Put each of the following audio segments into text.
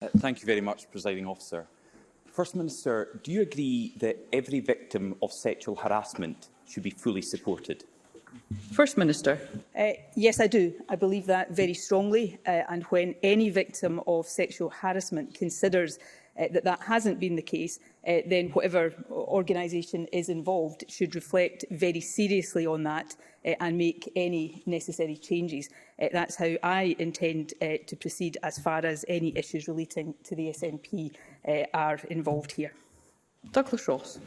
Thank you very much, Presiding Officer. First Minister, do you agree that every victim of sexual harassment should be fully supported? First Minister. Yes, I do. I believe that very strongly. And when any victim of sexual harassment considers that hasn't been the case, then whatever organisation is involved should reflect very seriously on that and make any necessary changes. That's how I intend to proceed as far as any issues relating to the SNP are involved here. Douglas Ross.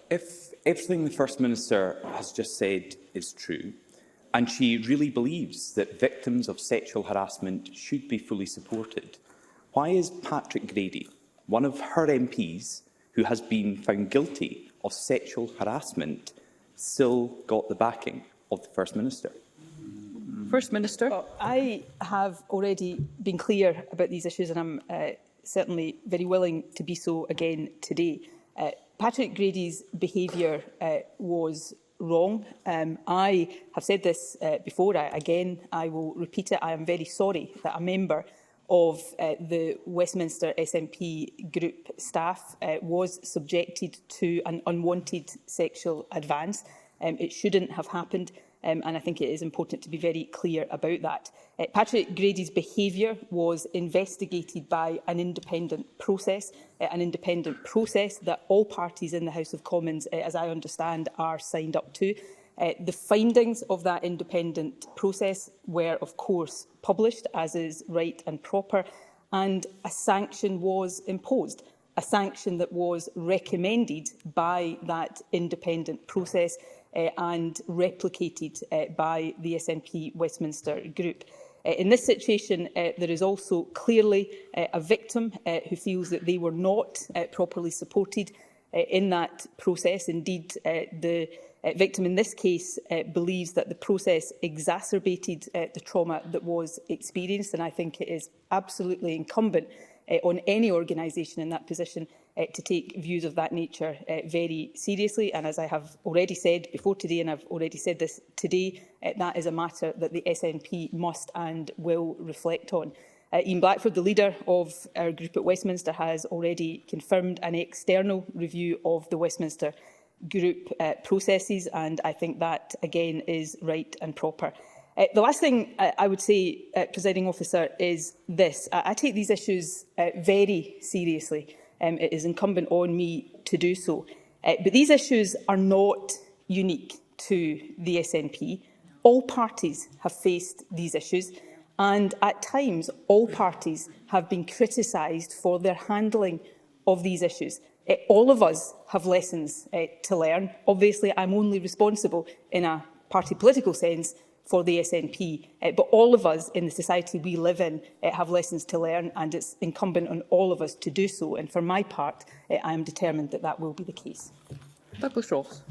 If everything the First Minister has just said is true, and she really believes that victims of sexual harassment should be fully supported, why is Patrick Grady, one of her MPs who has been found guilty of sexual harassment, still got the backing of the First Minister? First Minister. Well, I have already been clear about these issues, and I'm certainly very willing to be so again today. Patrick Grady's behaviour was wrong. I have said this before. I will repeat it. I am very sorry that a member of the Westminster SNP group staff was subjected to an unwanted sexual advance. It shouldn't have happened, and I think it is important to be very clear about that. Patrick Grady's behaviour was investigated by an independent process that all parties in the House of Commons, as I understand, are signed up to. The findings of that independent process were, of course, published, as is right and proper, and a sanction was imposed, a sanction that was recommended by that independent process and replicated by the SNP Westminster Group. In this situation, there is also clearly a victim who feels that they were not properly supported in that process. Indeed, the victim in this case believes that the process exacerbated the trauma that was experienced, and I think it is absolutely incumbent on any organisation in that position to take views of that nature very seriously. And as I have already said before today, and I've already said this today, that is a matter that the SNP must and will reflect on. Ian Blackford, the leader of our group at Westminster, has already confirmed an external review of the Westminster group processes, and I think that, again, is right and proper. The last thing I would say, Presiding Officer, is this. I take these issues very seriously. It is incumbent on me to do so. But these issues are not unique to the SNP. All parties have faced these issues, and at times all parties have been criticised for their handling of these issues. All of us have lessons to learn. Obviously, I'm only responsible in a party political sense for the SNP, but all of us in the society we live in have lessons to learn, and it's incumbent on all of us to do so. And for my part, I am determined that that will be the case. Douglas Ross.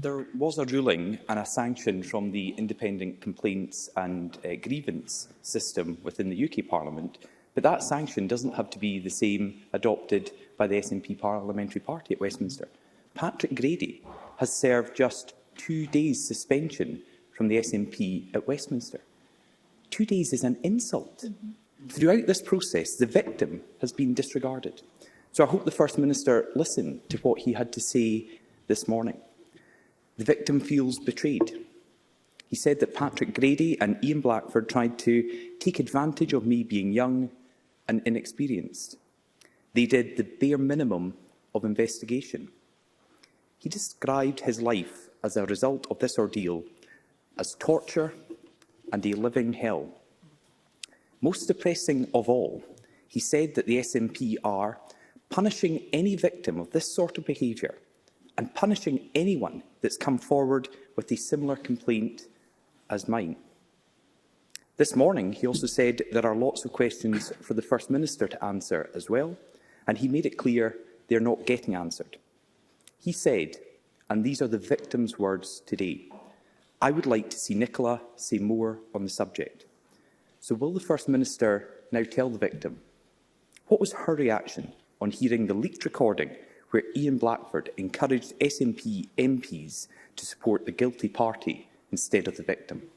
There was a ruling and a sanction from the Independent Complaints and Grievance system within the UK Parliament, but that sanction doesn't have to be the same adopted by the SNP Parliamentary Party at Westminster. Patrick Grady has served just 2 days suspension from the SNP at Westminster. 2 days is an insult. Throughout this process, the victim has been disregarded. So I hope the First Minister listened to what he had to say this morning. The victim feels betrayed. He said that Patrick Grady and Ian Blackford tried to take advantage of me being young and inexperienced. They did the bare minimum of investigation. He described his life as a result of this ordeal as torture and a living hell. Most depressing of all, he said that the SNP are punishing any victim of this sort of behaviour and punishing anyone that's come forward with a similar complaint as mine. This morning, he also said there are lots of questions for the First Minister to answer as well, and he made it clear they're not getting answered. He said, and these are the victim's words today, "I would like to see Nicola say more on the subject." So will the First Minister now tell the victim what was her reaction on hearing the leaked recording where Ian Blackford encouraged SNP MPs to support the guilty party instead of the victim?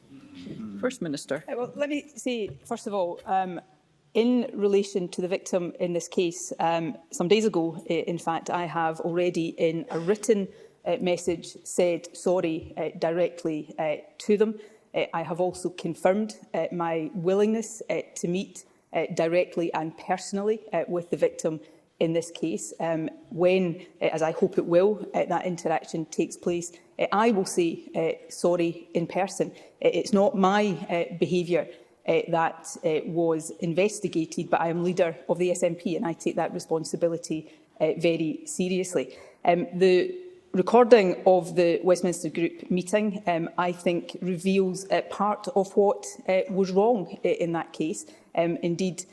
First Minister. Well, let me say, first of all, In relation to the victim in this case, some days ago, in fact, I have already in a written message said sorry directly to them. I have also confirmed my willingness to meet directly and personally with the victim in this case. When, as I hope it will, that interaction takes place, I will say sorry in person. It's not my behaviour that was investigated, but I am leader of the SNP and I take that responsibility very seriously. The recording of the Westminster Group meeting, I think, reveals part of what was wrong in that case. Indeed,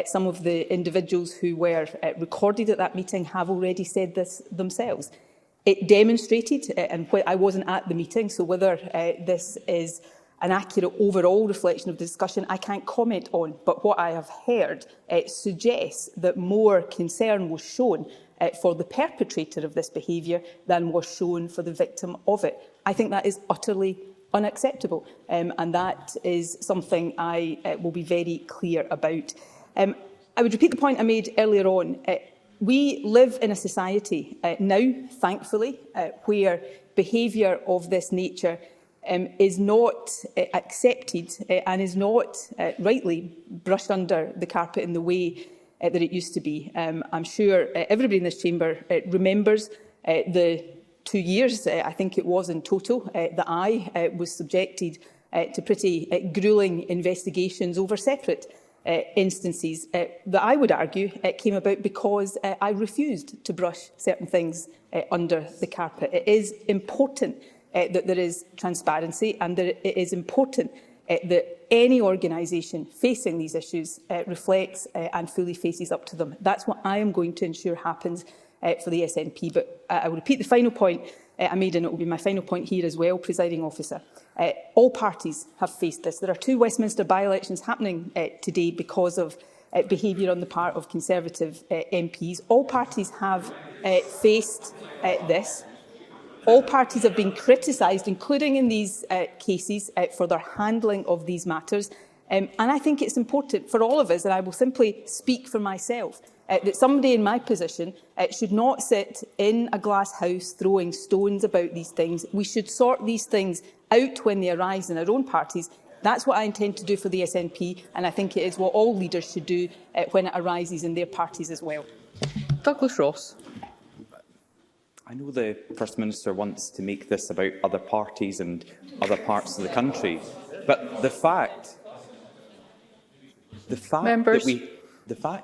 some of the individuals who were recorded at that meeting have already said this themselves. It demonstrated, and I wasn't at the meeting, so whether this is an accurate overall reflection of the discussion, I can't comment on. But what I have heard suggests that more concern was shown for the perpetrator of this behaviour than was shown for the victim of it. I think that is utterly unacceptable, and that is something I will be very clear about. I would repeat the point I made earlier on. We live in a society now, thankfully, where behaviour of this nature is not accepted and is not rightly brushed under the carpet in the way that it used to be. I'm sure everybody in this chamber remembers the 2 years, I think it was in total, that I was subjected to pretty gruelling investigations over separate instances that I would argue came about because I refused to brush certain things under the carpet. It is important that there is transparency and that it is important that any organisation facing these issues reflects and fully faces up to them. That's what I am going to ensure happens for the SNP. But I will repeat the final point I made, and it will be my final point here as well, Presiding Officer. All parties have faced this. There are 2 Westminster by-elections happening today because of behaviour on the part of Conservative MPs. All parties have faced this. All parties have been criticised, including in these cases, for their handling of these matters. And I think it's important for all of us, and I will simply speak for myself, that somebody in my position should not sit in a glass house throwing stones about these things. We should sort these things out when they arise in our own parties. That's what I intend to do for the SNP, and I think it is what all leaders should do when it arises in their parties as well. Douglas Ross. I know the First Minister wants to make this about other parties and other parts of the country, but the fact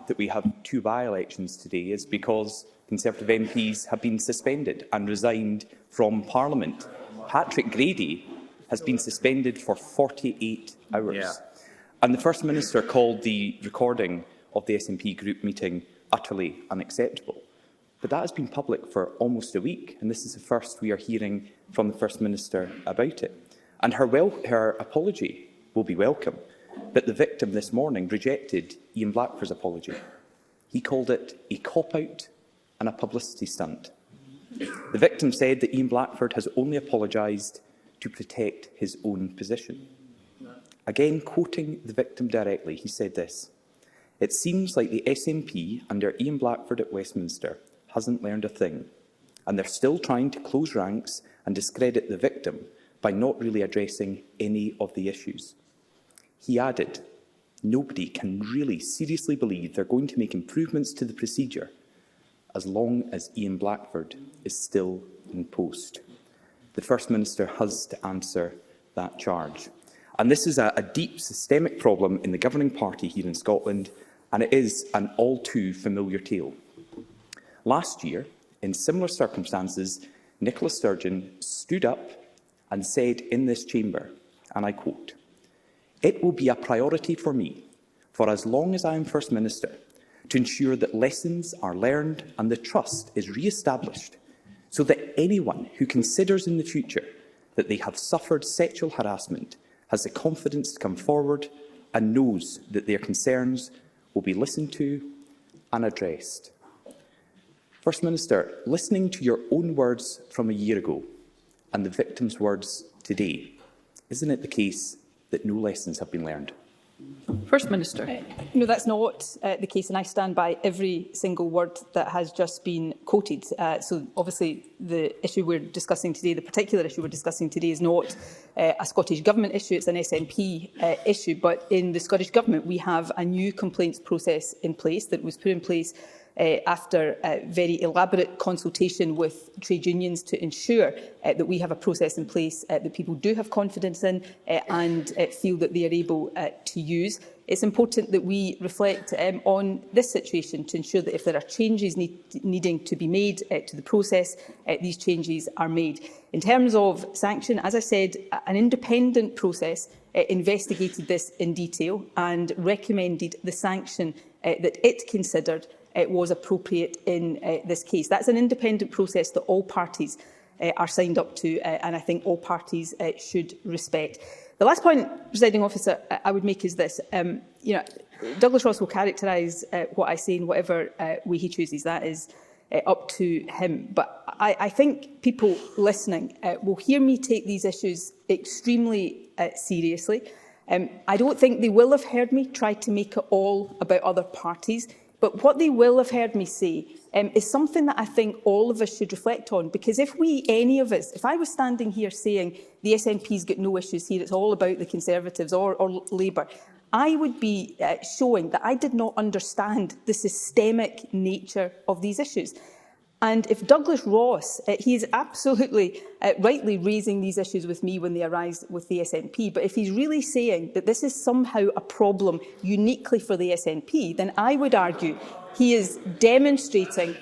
that we have 2 by-elections today is because Conservative MPs have been suspended and resigned from Parliament. Patrick Grady has been suspended for 48 hours. Yeah. And the First Minister called the recording of the SNP group meeting utterly unacceptable. But that has been public for almost a week, and this is the first we are hearing from the First Minister about it. And her apology will be welcome, but the victim this morning rejected Ian Blackford's apology. He called it a cop-out and a publicity stunt. The victim said that Ian Blackford has only apologised to protect his own position. Again, quoting the victim directly, he said this: "It seems like the SNP under Ian Blackford at Westminster hasn't learned a thing, and they're still trying to close ranks and discredit the victim by not really addressing any of the issues." He added, "Nobody can really seriously believe they're going to make improvements to the procedure as long as Ian Blackford is still in post." The First Minister has to answer that charge. And this is a deep systemic problem in the governing party here in Scotland, and it is an all too familiar tale. Last year, in similar circumstances, Nicola Sturgeon stood up and said in this chamber, and I quote, "It will be a priority for me, for as long as I am First Minister, to ensure that lessons are learned and the trust is re-established, so that anyone who considers in the future that they have suffered sexual harassment has the confidence to come forward and knows that their concerns will be listened to and addressed." First Minister, listening to your own words from a year ago and the victim's words today, isn't it the case that no lessons have been learned? First Minister. No, that's not the case, and I stand by every single word that has just been quoted. So obviously the issue we're discussing today, the particular issue we're discussing today, is not a Scottish Government issue, it's an SNP issue. But in the Scottish Government we have a new complaints process in place that was put in place after very elaborate consultation with trade unions to ensure that we have a process in place that people do have confidence in and feel that they are able to use. It's important that we reflect on this situation to ensure that if there are changes needing to be made to the process, these changes are made. In terms of sanction, as I said, an independent process investigated this in detail and recommended the sanction that it considered was appropriate in this case. That's an independent process that all parties are signed up to, and I think all parties should respect. The last point, Presiding Officer, I would make is this. Douglas Ross will characterise what I say in whatever way he chooses. That is up to him. But I think people listening will hear me take these issues extremely seriously. I don't think they will have heard me try to make it all about other parties. But what they will have heard me say is something that I think all of us should reflect on. Because if any of us, if I was standing here saying the SNP's got no issues here, it's all about the Conservatives or Labour, I would be showing that I did not understand the systemic nature of these issues. And if Douglas Ross, he is absolutely rightly raising these issues with me when they arise with the SNP, but if he's really saying that this is somehow a problem uniquely for the SNP, then I would argue he is demonstrating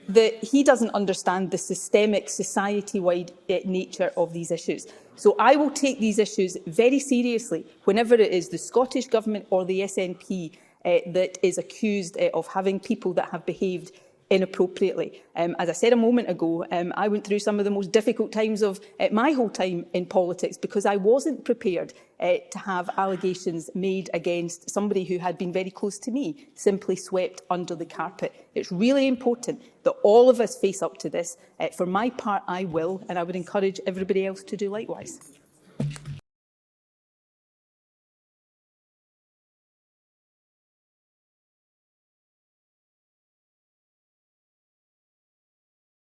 that he doesn't understand the systemic, society-wide nature of these issues. So I will take these issues very seriously whenever it is the Scottish Government or the SNP that is accused of having people that have behaved inappropriately. As I said a moment ago, I went through some of the most difficult times of my whole time in politics because I wasn't prepared to have allegations made against somebody who had been very close to me, simply swept under the carpet. It's really important that all of us face up to this. For my part, I will, and I would encourage everybody else to do likewise.